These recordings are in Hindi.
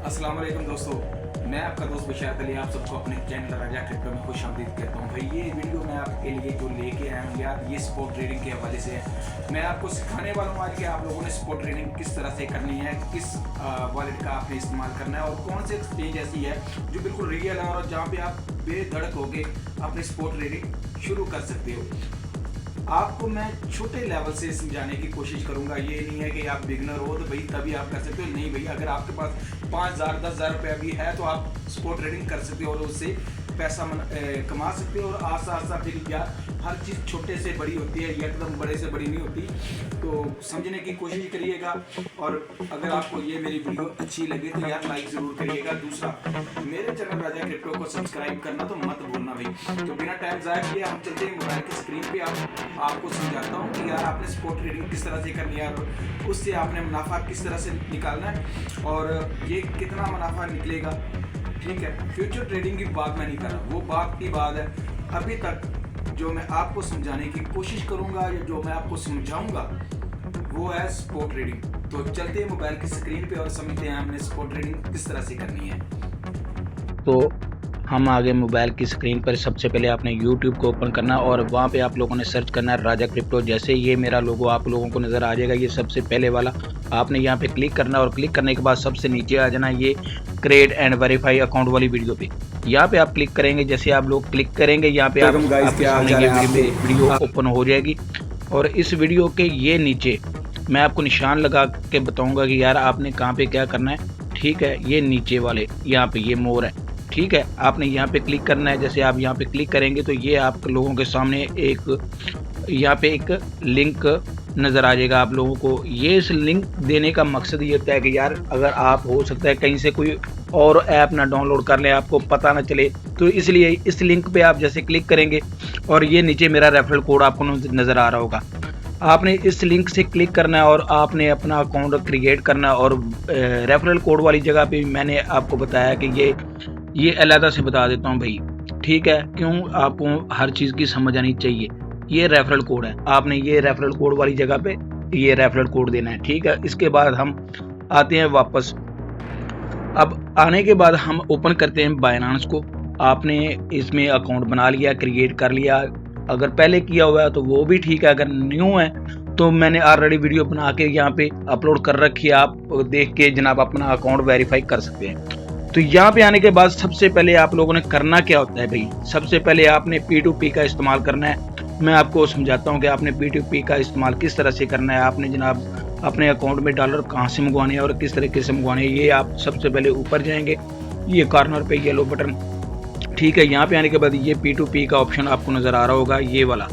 अस्सलाम वालेकुम दोस्तों, मैं आपका दोस्त बशारत अली आप सबको अपने चैनल राजा क्रिप्टो में खुश आमदीद कहता हूँ। भाई ये वीडियो मैं आपके लिए जो लेके आया हूँ यार, ये स्पॉट ट्रेडिंग के हवाले से है। मैं आपको सिखाने वाला हूँ आज कि आप लोगों ने स्पॉट ट्रेडिंग किस तरह से करनी है, किस वॉलेट का आपने इस्तेमाल करना है और कौन से एक्सचेंज ऐसी है जो बिल्कुल रियल है और जहाँ पे आप बेधड़क होके अपनी स्पॉट ट्रेडिंग शुरू कर सकते हो। आपको मैं छोटे लेवल से समझाने की कोशिश करूंगा। ये नहीं है कि आप बिगनर हो तो भाई तभी आप कर सकते हो, नहीं भाई, अगर आपके पास 5,000 10,000 रुपया भी है तो आप स्पॉट ट्रेडिंग कर सकते हो और उससे पैसा कमा सकते हो। और आस्ता आस्ता फिर यार हर चीज़ छोटे से बड़ी होती है, एकदम बड़े से बड़ी नहीं होती, तो समझने की कोशिश करिएगा। और अगर आपको ये मेरी वीडियो अच्छी लगे तो यार लाइक ज़रूर करिएगा। दूसरा, मेरे चैनल राजा क्रिप्टो को सब्सक्राइब करना तो मत भूलना भाई। तो बिना टाइम ज़ाया किए हम चलते हैं मोबाइल की स्क्रीन पे। आपको समझाता हूँ कि यार आपने स्पॉट ट्रेडिंग किस तरह से करनी है और उससे आपने मुनाफा किस तरह से निकालना है और ये कितना मुनाफा निकलेगा। ठीक है, फ्यूचर ट्रेडिंग की बात मैं नहीं कर रहा, वो बात की बात है। अभी तक जो मैं आपको समझाने की कोशिश करूंगा या जो मैं आपको समझाऊंगा वो है स्पॉट ट्रेडिंग। तो चलते हैं मोबाइल की स्क्रीन पे और समझते हैं हमने स्पॉट ट्रेडिंग किस तरह से करनी है। तो हम आगे मोबाइल की स्क्रीन पर सबसे पहले आपने YouTube को ओपन करना और वहाँ पे आप लोगों ने सर्च करना है राजा क्रिप्टो। जैसे ये मेरा लोगो आप लोगों को नज़र आ जाएगा, ये सबसे पहले वाला आपने यहाँ पे क्लिक करना और क्लिक करने के बाद सबसे नीचे आ जाना ये क्रिएट एंड वेरीफाई अकाउंट वाली वीडियो पे। यहाँ पे आप क्लिक करेंगे, जैसे आप लोग क्लिक करेंगे यहाँ पे आपके सामने ये वीडियो ओपन हो जाएगी। और इस वीडियो के ये नीचे मैं आपको निशान लगा के बताऊँगा कि यार आपने कहाँ पे क्या करना है। ठीक है, ये नीचे वाले यहाँ पे ये मोर है, ठीक है, आपने यहाँ पे क्लिक करना है। जैसे आप यहाँ पे क्लिक करेंगे तो ये आप लोगों के सामने यहाँ पे एक लिंक नज़र आ जाएगा आप लोगों को। ये इस लिंक देने का मकसद ये होता है कि यार अगर आप हो सकता है कहीं से कोई और ऐप ना डाउनलोड कर लें, आपको पता ना चले, तो इसलिए इस लिंक पे आप जैसे क्लिक करेंगे और ये नीचे मेरा रेफरल कोड आपको नज़र आ रहा होगा। आपने इस लिंक से क्लिक करना है और आपने अपना अकाउंट क्रिएट करना है। और रेफरल कोड वाली जगह पे मैंने आपको बताया कि ये अलहदा से बता देता हूँ भाई, ठीक है, क्यों आपको हर चीज़ की समझ आनी चाहिए। ये रेफरल कोड है, आपने ये रेफरल कोड वाली जगह पे ये रेफरल कोड देना है, ठीक है। इसके बाद हम आते हैं वापस। अब आने के बाद हम ओपन करते हैं बाइनांस को। आपने इसमें अकाउंट बना लिया, क्रिएट कर लिया, अगर पहले किया हुआ है तो वो भी ठीक है, अगर न्यू है तो मैंने ऑलरेडी वीडियो बना के यहाँ पे अपलोड कर रखी है, आप देख के जनाब अपना अकाउंट वेरीफाई कर सकते हैं। तो यहाँ पे आने के बाद सबसे पहले आप लोगों ने करना क्या होता है भाई, सबसे पहले आपने P2P का इस्तेमाल करना है। मैं आपको समझाता हूँ कि आपने P2P का इस्तेमाल किस तरह से करना है। आपने जनाब अपने अकाउंट में डॉलर कहाँ से मंगवाने हैं और किस तरीके से मंगवाने हैं। ये आप सबसे पहले ऊपर जाएंगे, ये कॉर्नर पे येलो बटन, ठीक है। यहाँ पे आने के बाद ये P2P का ऑप्शन आपको नज़र आ रहा होगा, ये वाला,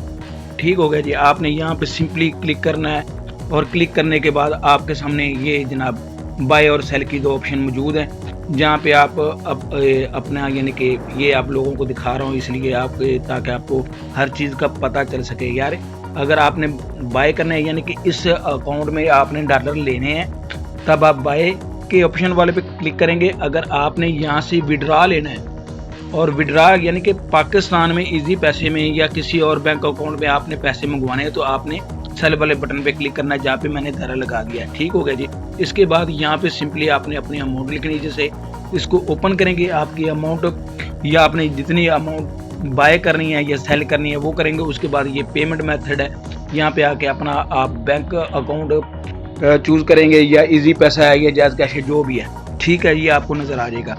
ठीक हो गया जी। आपने यहाँ पे सिंपली क्लिक करना है और क्लिक करने के बाद आपके सामने ये जनाब बाय और सेल की दो ऑप्शन मौजूद हैं, जहाँ पे आप अपना यानी कि ये आप लोगों को दिखा रहा हूँ इसलिए आप ताकि आपको हर चीज़ का पता चल सके। यार अगर आपने बाय करना है यानी कि इस अकाउंट में आपने डॉलर लेने हैं तब आप बाय के ऑप्शन वाले पे क्लिक करेंगे। अगर आपने यहाँ से विड्रा लेना है और विड्रा यानी कि पाकिस्तान में इजी पैसे में या किसी और बैंक अकाउंट में आपने पैसे मंगवाने हैं तो आपने सेल वाले बटन पे क्लिक करना है, जहाँ पे मैंने धरा लगा दिया, ठीक हो गया जी। इसके बाद यहाँ पे सिंपली आपने अपनी अमाउंट लिखनी, जैसे इसको ओपन करेंगे आपकी अमाउंट या आपने जितनी अमाउंट बाय करनी है या सेल करनी है वो करेंगे। उसके बाद ये पेमेंट मेथड है, यहाँ पे आके अपना आप बैंक अकाउंट चूज़ करेंगे या ईजी पैसा है या जैज़ कैश है, जो भी है, ठीक है, ये आपको नज़र आ जाएगा।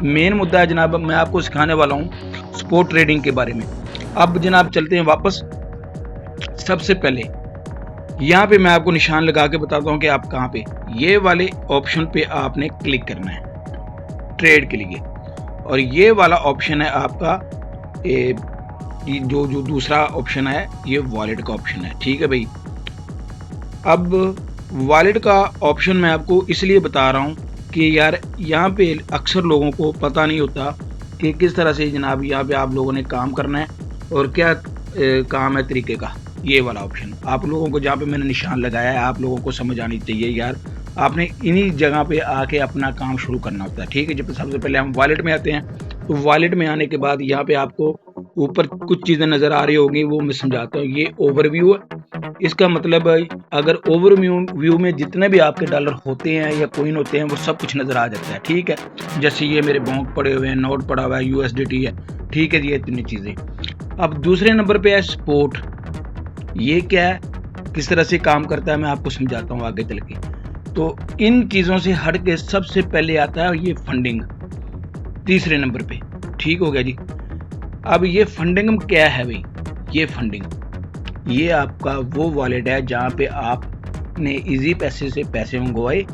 मेन मुद्दा है जनाब, मैं आपको सिखाने वाला हूँ स्पॉट ट्रेडिंग के बारे में। अब जनाब चलते हैं वापस। सबसे पहले यहाँ पे मैं आपको निशान लगा के बताता हूँ कि आप कहाँ पे, ये वाले ऑप्शन पे आपने क्लिक करना है ट्रेड के लिए। और ये वाला ऑप्शन है आपका जो दूसरा ऑप्शन है ये वॉलेट का ऑप्शन है, ठीक है भाई। अब वॉलेट का ऑप्शन मैं आपको इसलिए बता रहा हूँ कि यार यहाँ पे अक्सर लोगों को पता नहीं होता कि किस तरह से जनाब यहाँ पे आप लोगों ने काम करना है और क्या काम है तरीके का। ये वाला ऑप्शन आप लोगों को जहाँ पे मैंने निशान लगाया है आप लोगों को समझ आनी चाहिए। यार आपने इन्हीं जगह पे आके अपना काम शुरू करना होता है, ठीक है। जब सबसे पहले हम वॉलेट में आते हैं तो वॉलेट में आने के बाद यहाँ पे आपको ऊपर कुछ चीज़ें नज़र आ रही होगी, वो मैं समझाता हूँ। ये ओवरव्यू है। इसका मतलब अगर ओवरव्यू में जितने भी आपके डॉलर होते हैं या कॉइन होते हैं वो सब कुछ नज़र आ जाता है, ठीक है। जैसे ये मेरे बॉन्क पड़े हुए हैं, नोट पड़ा हुआ है, यूएसडीटी है, ठीक है जी, ये इतनी चीज़ें। अब दूसरे नंबर पे है स्पोर्ट। ये क्या है, किस तरह से काम करता है, मैं आपको समझाता हूँ आगे चल के। तो इन चीज़ों से हट के सबसे पहले आता है ये फंडिंग, तीसरे नंबर पे, ठीक हो गया जी। अब ये फंडिंग क्या है भाई, ये फंडिंग, ये आपका वो वॉलेट है जहाँ पे आपने इजी पैसे से पैसे मंगवाए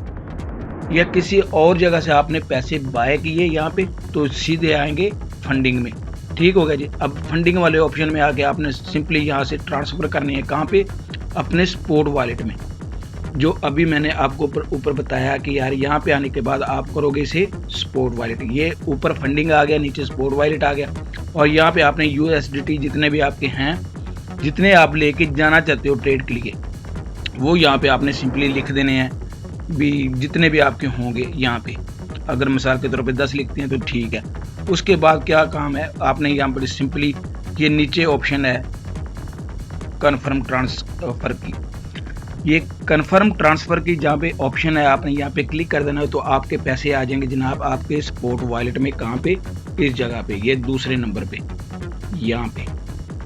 या किसी और जगह से आपने पैसे बाय किए यहाँ पे, तो सीधे आएंगे फंडिंग में, ठीक हो गया जी। अब फंडिंग वाले ऑप्शन में आके आपने सिंपली यहाँ से ट्रांसफ़र करनी है, कहाँ पे, अपने स्पोर्ट वॉलेट में, जो अभी मैंने आपको ऊपर बताया कि यार यहाँ पे आने के बाद आप करोगे इसे स्पोर्ट वॉलेट। ये ऊपर फंडिंग आ गया, नीचे स्पोर्ट वॉलेट आ गया, और यहाँ पे आपने यूएसडीटी जितने भी आपके हैं, जितने आप लेके जाना चाहते हो ट्रेड के लिए, वो यहाँ पे आपने सिंपली लिख देने हैं भी, जितने भी आपके होंगे यहाँ पे। अगर मिसाल के तौर पे 10 लिखते हैं तो ठीक है। उसके बाद क्या काम है, आपने यहाँ पर सिंपली ये नीचे ऑप्शन है कन्फर्म ट्रांसफ़र की, ये कन्फर्म ट्रांसफ़र की जहाँ पे ऑप्शन है, आपने यहाँ पे क्लिक कर देना है, तो आपके पैसे आ जाएंगे जनाब आपके स्पोर्ट वॉलेट में। कहाँ पे, इस जगह पे, ये दूसरे नंबर पे, यहाँ पे,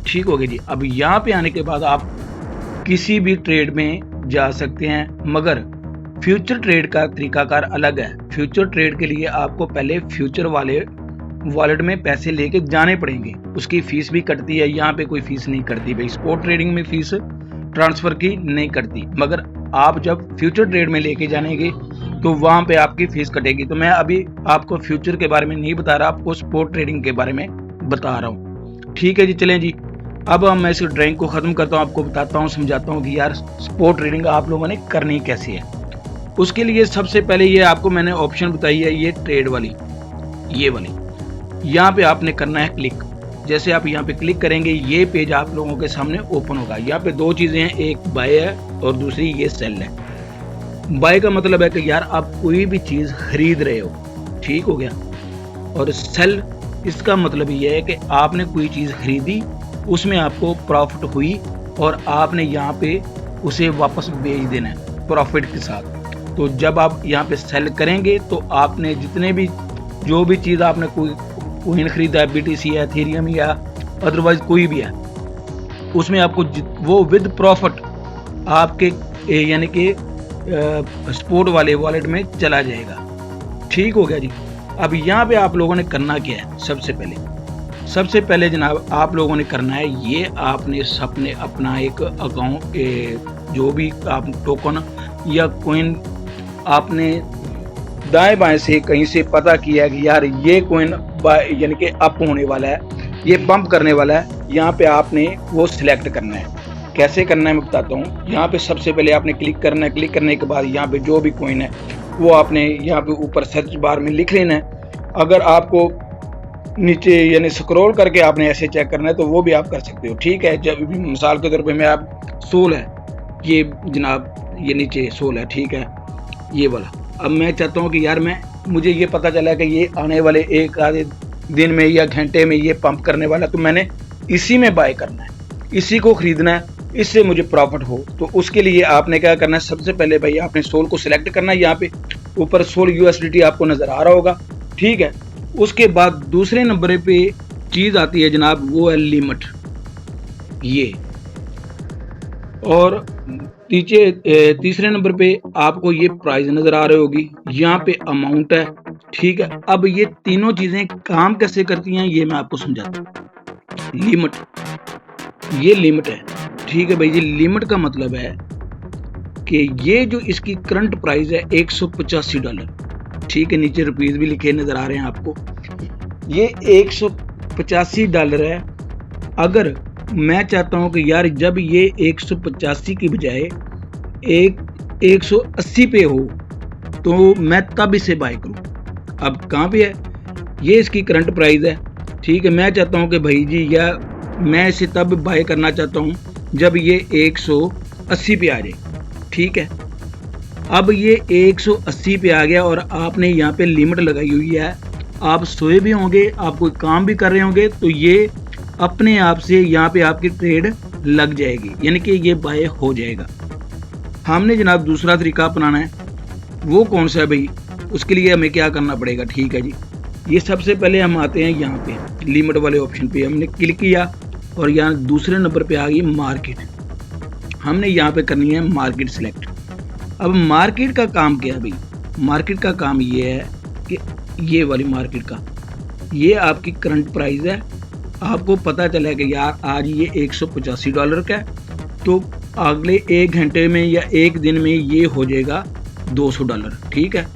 ठीक हो गया जी। अब यहाँ पे आने के बाद आप किसी भी ट्रेड में जा सकते हैं, मगर फ्यूचर ट्रेड का तरीकाकार अलग है। फ्यूचर ट्रेड के लिए आपको पहले फ्यूचर वाले वॉलेट में पैसे लेके जाने पड़ेंगे, उसकी फीस भी कटती है। यहाँ पे कोई फीस नहीं कटती भाई, स्पोर्ट ट्रेडिंग में फीस ट्रांसफ़र की नहीं कटती, मगर आप जब फ्यूचर ट्रेड में लेके जानेंगे तो वहाँ पे आपकी फीस कटेगी। तो मैं अभी आपको फ्यूचर के बारे में नहीं बता रहा, आपको स्पोर्ट ट्रेडिंग के बारे में बता रहा हूँ, ठीक है जी। चलें जी, अब मैं इस ड्राइंग को ख़त्म करता हूँ, आपको बताता हूँ, समझाता हूँ कि यार स्पोर्ट ट्रेडिंग आप लोगों ने करनी कैसे है। उसके लिए सबसे पहले ये आपको मैंने ऑप्शन बताई है, ये ट्रेड वाली, ये वाली, यहाँ पे आपने करना है क्लिक। जैसे आप यहाँ पे क्लिक करेंगे, ये पेज आप लोगों के सामने ओपन होगा। यहाँ पे दो चीज़ें हैं, एक बाय है और दूसरी ये सेल है। बाय का मतलब है कि यार आप कोई भी चीज़ खरीद रहे हो, ठीक हो गया, और सेल इसका मतलब ये है कि आपने कोई चीज़ खरीदी, उसमें आपको प्रॉफिट हुई और आपने यहाँ पे उसे वापस बेच देना है प्रॉफिट के साथ। तो जब आप यहाँ पे सेल करेंगे तो आपने जितने भी जो भी चीज़ आपने कोइन खरीदा है, बीटीसी है, एथेरियम या अदरवाइज कोई भी है, उसमें आपको वो विद प्रॉफिट आपके यानी कि स्पोर्ट वाले वॉलेट में चला जाएगा, ठीक हो गया जी। अब यहाँ पे आप लोगों ने करना क्या है, सबसे पहले जनाब आप लोगों ने करना है, ये आपने सबने अपना एक अकाउंट, जो भी आप टोकन या कोइन आपने दाएं बाएं से कहीं से पता किया कि यार ये कोइन यानी कि अप होने वाला है, ये पंप करने वाला है, यहाँ पे आपने वो सिलेक्ट करना है। कैसे करना है मैं बताता हूँ। यहाँ पे सबसे पहले आपने क्लिक करना है, क्लिक करने के बाद यहाँ पे जो भी कोइन है वो आपने यहाँ पे ऊपर सर्च बार में लिख लेना है। अगर आपको नीचे यानी स्क्रॉल करके आपने ऐसे चेक करना है तो वो भी आप कर सकते हो, ठीक है। जब भी मिसाल के तौर पे मैं आप सोल है, ये जनाब ये नीचे सोल है, ठीक है, ये वाला। अब मैं चाहता हूँ कि यार मुझे ये पता चला कि ये आने वाले एक आधे दिन में या घंटे में ये पंप करने वाला, तो मैंने इसी में बाय करना है, इसी को खरीदना है, इससे मुझे प्रॉफिट हो। तो उसके लिए आपने क्या करना है, सबसे पहले भाई आपने सोल को सिलेक्ट करना है। यहाँ पे ऊपर सोल यूएसडीटी आपको नज़र आ रहा होगा, ठीक है। उसके बाद दूसरे नंबर पे चीज़ आती है जनाब, वो है लिमिट, ये, और तीसरे नंबर पे आपको ये प्राइस नज़र आ रही होगी, यहाँ पे अमाउंट है, ठीक है। अब ये तीनों चीज़ें काम कैसे करती हैं ये मैं आपको समझाता हूँ। लिमिट, ये लिमिट है, ठीक है भाई जी। लिमिट का मतलब है कि ये जो इसकी करंट प्राइस है $185, ठीक है, नीचे रुपीज़ भी लिखे नज़र आ रहे हैं आपको। ये $185 है। अगर मैं चाहता हूँ कि यार जब ये 185 की बजाय 180 पे हो तो मैं तब इसे बाय करूँ। अब कहाँ पे है, ये इसकी करंट प्राइस है, ठीक है। मैं चाहता हूँ कि भाई जी या मैं इसे तब बाय करना चाहता हूँ जब ये 180 पे आ जाए, ठीक है। अब ये 180 पे आ गया और आपने यहाँ पे लिमिट लगाई हुई है। आप सोए भी होंगे, आप कोई काम भी कर रहे होंगे, तो ये अपने आप से यहाँ पे आपकी ट्रेड लग जाएगी, यानी कि ये बाय हो जाएगा। हमने जनाब दूसरा तरीका अपनाना है, वो कौन सा है भाई? उसके लिए हमें क्या करना पड़ेगा? ठीक है जी, ये सबसे पहले हम आते हैं यहाँ पे लिमिट वाले ऑप्शन पे, हमने क्लिक किया और यहाँ दूसरे नंबर पे आ गई मार्केट। हमने यहाँ पे करनी है मार्केट सिलेक्ट। अब मार्केट का काम क्या है भाई? मार्केट का काम ये है कि ये वाली मार्केट का, ये आपकी करंट प्राइस है। आपको पता चला कि यार आज ये $185 का है, तो अगले 1 घंटे में या 1 दिन में ये हो जाएगा $200। ठीक है,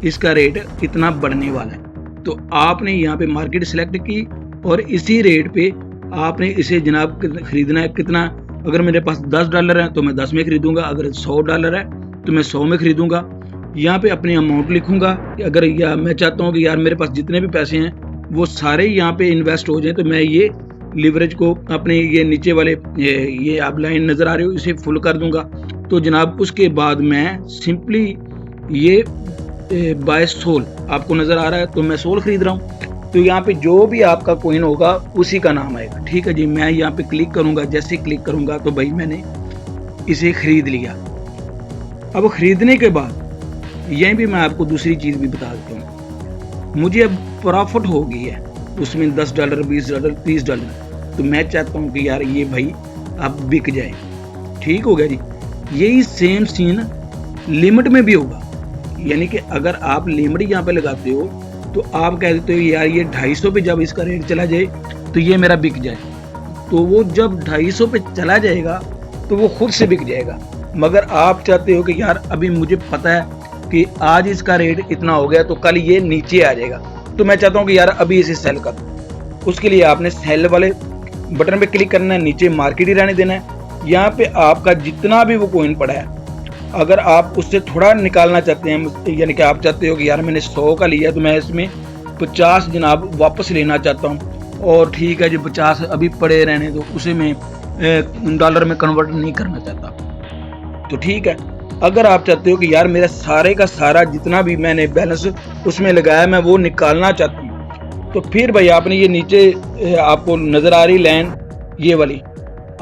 इसका रेट कितना बढ़ने वाला है। तो आपने यहाँ पे मार्केट सिलेक्ट की और इसी रेट पे आपने इसे जनाब खरीदना है। कितना? अगर मेरे पास $10 है तो मैं 10 में खरीदूंगा, अगर $100 है तो मैं 100 में खरीदूंगा। यहाँ पे अपनी अमाउंट लिखूंगा कि अगर या मैं चाहता हूँ कि यार मेरे पास जितने भी पैसे हैं वो सारे यहाँ पे इन्वेस्ट हो जाए, तो मैं ये लीवरेज को अपने ये नीचे वाले ये आप लाइन नज़र आ रही हो इसे फुल कर दूंगा। तो जनाब उसके बाद मैं सिंपली ये बाय सोल आपको नज़र आ रहा है, तो मैं सोल खरीद रहा हूँ। तो यहाँ पे जो भी आपका कॉइन होगा उसी का नाम आएगा। ठीक है जी, मैं यहाँ पे क्लिक करूँगा, जैसे क्लिक करूँगा तो भाई मैंने इसे खरीद लिया। अब खरीदने के बाद यहीं भी मैं आपको दूसरी चीज़ भी बता देता हूँ, मुझे अब प्रॉफिट हो गई है उसमें $10, $20, $30। तो मैं चाहता हूँ कि यार ये भाई अब बिक जाए। ठीक हो गया जी। यही सेम सीन लिमिट में भी होगा, यानी कि अगर आप लिमिट यहाँ पे लगाते हो तो आप कह देते हो यार ये 250 पे जब इसका रेट चला जाए तो ये मेरा बिक जाए। तो वो जब 250 पे चला जाएगा तो वो खुद से बिक जाएगा। मगर आप चाहते हो कि यार अभी मुझे पता है कि आज इसका रेट इतना हो गया तो कल ये नीचे आ जाएगा, तो मैं चाहता हूँ कि यार अभी इसे सेल कर दूँ। उसके लिए आपने सेल वाले बटन पे क्लिक करना है, नीचे मार्केट ही रहने देना है। यहाँ पे आपका जितना भी वो कॉइन पड़ा है, अगर आप उससे थोड़ा निकालना चाहते हैं, यानी कि आप चाहते हो कि यार मैंने 100 का लिया तो मैं इसमें 50 जनाब वापस लेना चाहता हूँ, और ठीक है जी 50 अभी पड़े रहने दो, उसे मैं डॉलर में कन्वर्ट नहीं करना चाहता। तो ठीक है, अगर आप चाहते हो कि यार मेरा सारे का सारा जितना भी मैंने बैलेंस उसमें लगाया मैं वो निकालना चाहती हूँ, तो फिर भाई आपने ये नीचे आपको नज़र आ रही लाइन ये वाली,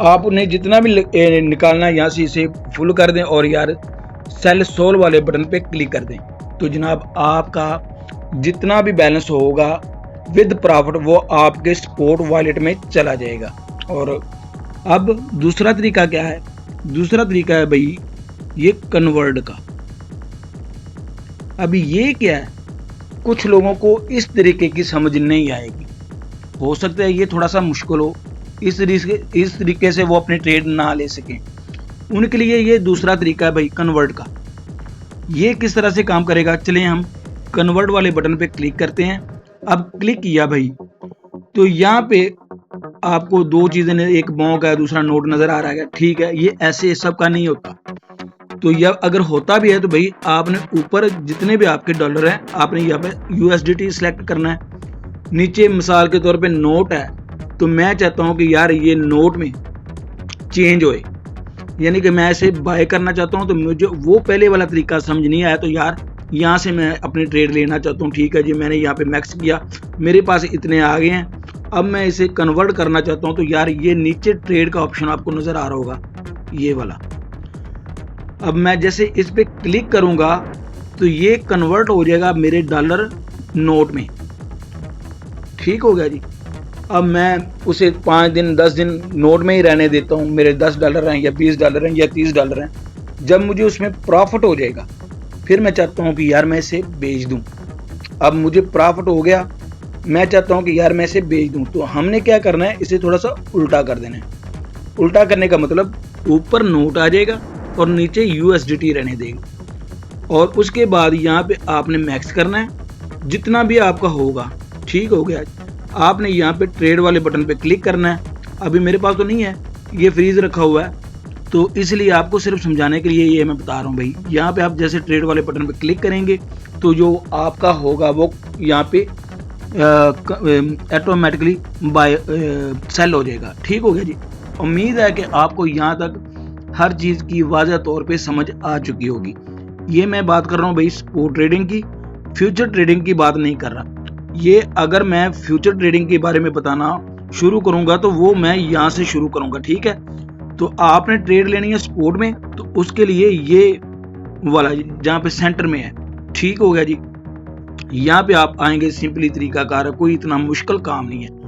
आपने जितना भी निकालना है यहाँ से इसे फुल कर दें और यार सेल सोल वाले बटन पे क्लिक कर दें। तो जनाब आपका जितना भी बैलेंस होगा विद प्रॉफिट वो आपके स्पॉट वॉलेट में चला जाएगा। और अब दूसरा तरीका क्या है? दूसरा तरीका है भाई ये कन्वर्ट का। अभी ये क्या है, कुछ लोगों को इस तरीके की समझ नहीं आएगी, हो सकता है ये थोड़ा सा मुश्किल हो, इस तरीके से वो अपने ट्रेड ना ले सकें। उनके लिए ये दूसरा तरीका है भाई कन्वर्ट का। ये किस तरह से काम करेगा, चलें हम कन्वर्ट वाले बटन पे क्लिक करते हैं। अब क्लिक किया भाई तो यहाँ पे आपको दो चीजें, एक बॉन्क है दूसरा नोट नजर आ रहा है। ठीक है, ये ऐसे सब का नहीं होता। तो यह अगर होता भी है तो भाई आपने ऊपर जितने भी आपके डॉलर हैं आपने यहाँ पे USDT सिलेक्ट करना है। नीचे मिसाल के तौर पे नोट है, तो मैं चाहता हूँ कि यार ये नोट में चेंज होए, यानी कि मैं इसे बाय करना चाहता हूँ। तो मुझे वो पहले वाला तरीका समझ नहीं आया, तो यार यहाँ से मैं अपनी ट्रेड लेना चाहता हूँ। ठीक है जी, मैंने यहाँ पे मैक्स किया, मेरे पास इतने आ गए हैं, अब मैं इसे कन्वर्ट करना चाहता हूँ। तो यार ये नीचे ट्रेड का ऑप्शन आपको नज़र आ रहा होगा, ये वाला। अब मैं जैसे इस पे क्लिक करूँगा तो ये कन्वर्ट हो जाएगा मेरे डॉलर नोट में। ठीक हो गया जी। अब मैं उसे 5 दिन 10 दिन नोट में ही रहने देता हूँ, मेरे $10 हैं या $20 हैं या $30 हैं। जब मुझे उसमें प्रॉफिट हो जाएगा फिर मैं चाहता हूँ कि यार मैं इसे बेच दूँ। अब मुझे प्रॉफिट हो गया, मैं चाहता हूँ कि यार मैं इसे बेच दूँ। तो हमने क्या करना है, इसे थोड़ा सा उल्टा कर देना है। उल्टा करने का मतलब ऊपर नोट आ जाएगा और नीचे USDT रहने देगा, और उसके बाद यहाँ पे आपने मैक्स करना है जितना भी आपका होगा। ठीक हो गया, आपने यहाँ पे ट्रेड वाले बटन पे क्लिक करना है। अभी मेरे पास तो नहीं है, ये फ्रीज रखा हुआ है, तो इसलिए आपको सिर्फ समझाने के लिए ये मैं बता रहा हूँ भाई। यहाँ पे आप जैसे ट्रेड वाले बटन पे क्लिक करेंगे तो जो आपका होगा वो यहाँ पे ऑटोमेटिकली बाय सेल हो जाएगा। ठीक हो गया जी। उम्मीद है कि आपको यहाँ तक हर चीज़ की वाज़ह तौर पे समझ आ चुकी होगी। ये मैं बात कर रहा हूँ भाई स्पॉट ट्रेडिंग की, फ्यूचर ट्रेडिंग की बात नहीं कर रहा। ये अगर मैं फ्यूचर ट्रेडिंग के बारे में बताना शुरू करूंगा तो वो मैं यहाँ से शुरू करूंगा, ठीक है। तो आपने ट्रेड लेनी है स्पोर्ट में, तो उसके लिए ये वाला जहाँ पे सेंटर में है, ठीक हो गया जी। यहाँ पे आप आएंगे, सिंपली तरीकाकार है, कोई इतना मुश्किल काम नहीं है।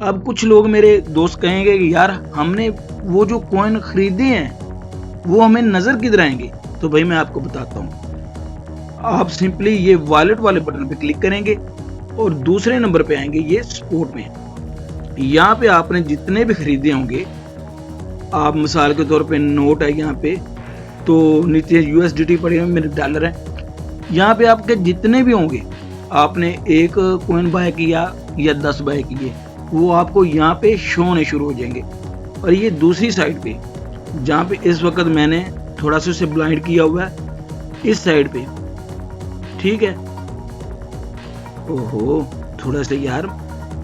अब कुछ लोग मेरे दोस्त कहेंगे कि यार हमने वो जो कॉइन खरीदे हैं वो हमें नजर किधर आएंगे, तो भाई मैं आपको बताता हूँ। आप सिंपली ये वॉलेट वाले बटन पे क्लिक करेंगे और दूसरे नंबर पे आएंगे ये स्पोर्ट में। यहाँ पे आपने जितने भी खरीदे होंगे, आप मिसाल के तौर पे नोट है यहाँ पे, तो नीचे USDT पड़े हैं, मेरे डॉलर है। यहाँ पे आपके जितने भी होंगे, आपने एक कॉइन बाय किया या 10 बाय किए, वो आपको यहाँ पे शो होने शुरू हो जाएंगे। और ये दूसरी साइड पे जहाँ पे इस वक्त मैंने थोड़ा सा उसे ब्लाइंड किया हुआ है, इस साइड पे, ठीक है। ओहो, थोड़ा सा यार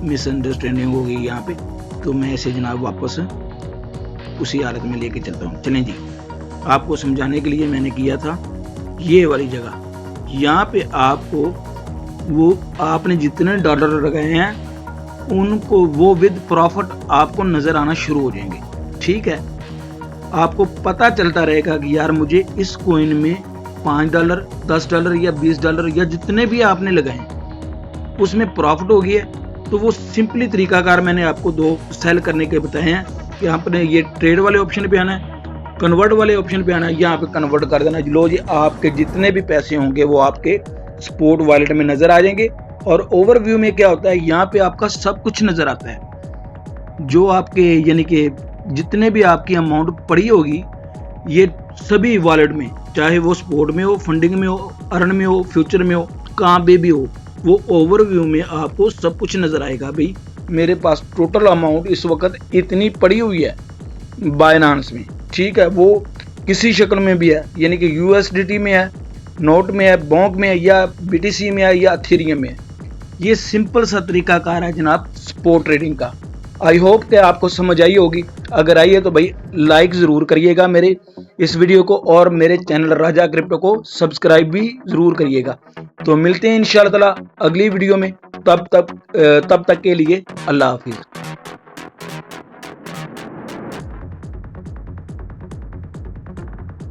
मिसअंडरस्टैंडिंग हो गई यहाँ पे, तो मैं इसे जनाब वापस उसी हालत में लेके चलता हूँ। चलें जी, आपको समझाने के लिए मैंने किया था ये वाली जगह। यहाँ पे आपको वो आपने जितने डॉलर लगाए हैं उनको वो विद प्रॉफिट आपको नजर आना शुरू हो जाएंगे, ठीक है। आपको पता चलता रहेगा कि यार मुझे इस कॉइन में $5, $10 या $20 या जितने भी आपने लगाए उसमें प्रॉफिट हो गया। तो वो सिंपली तरीकाकार मैंने आपको 2 सेल करने के बताए हैं कि आपने ये ट्रेड वाले ऑप्शन पे आना है, कन्वर्ट वाले ऑप्शन पे आना है, यहाँ पे कन्वर्ट कर देना। लो जी, आपके जितने भी पैसे होंगे वो आपके स्पोर्ट वॉलेट में नजर आ जाएंगे। और ओवरव्यू में क्या होता है, यहाँ पे आपका सब कुछ नजर आता है, जो आपके यानी कि जितने भी आपकी अमाउंट पड़ी होगी ये सभी वॉलेट में, चाहे वो स्पोर्ट में हो, फंडिंग में हो, अर्न में हो, फ्यूचर में हो, कहाँ पे भी हो, वो ओवरव्यू में आपको सब कुछ नजर आएगा। भाई मेरे पास टोटल अमाउंट इस वक्त इतनी पड़ी हुई है बाइनांस में, ठीक है। वो किसी शक्ल में भी है, यानी कि USDT में है, नोट में है, बॉन्क में है, या BTC में है, या इथेरियम में है। ये सिंपल सा तरीकाकार है जनाब स्पोर्ट ट्रेडिंग का। आई होप कि आपको समझ आई होगी। अगर आई है तो भाई लाइक ज़रूर करिएगा मेरे इस वीडियो को, और मेरे चैनल राजा क्रिप्टो को सब्सक्राइब भी ज़रूर करिएगा। तो मिलते हैं इंशाल्लाह ताला अगली वीडियो में। तब तक के लिए अल्लाह हाफिज़।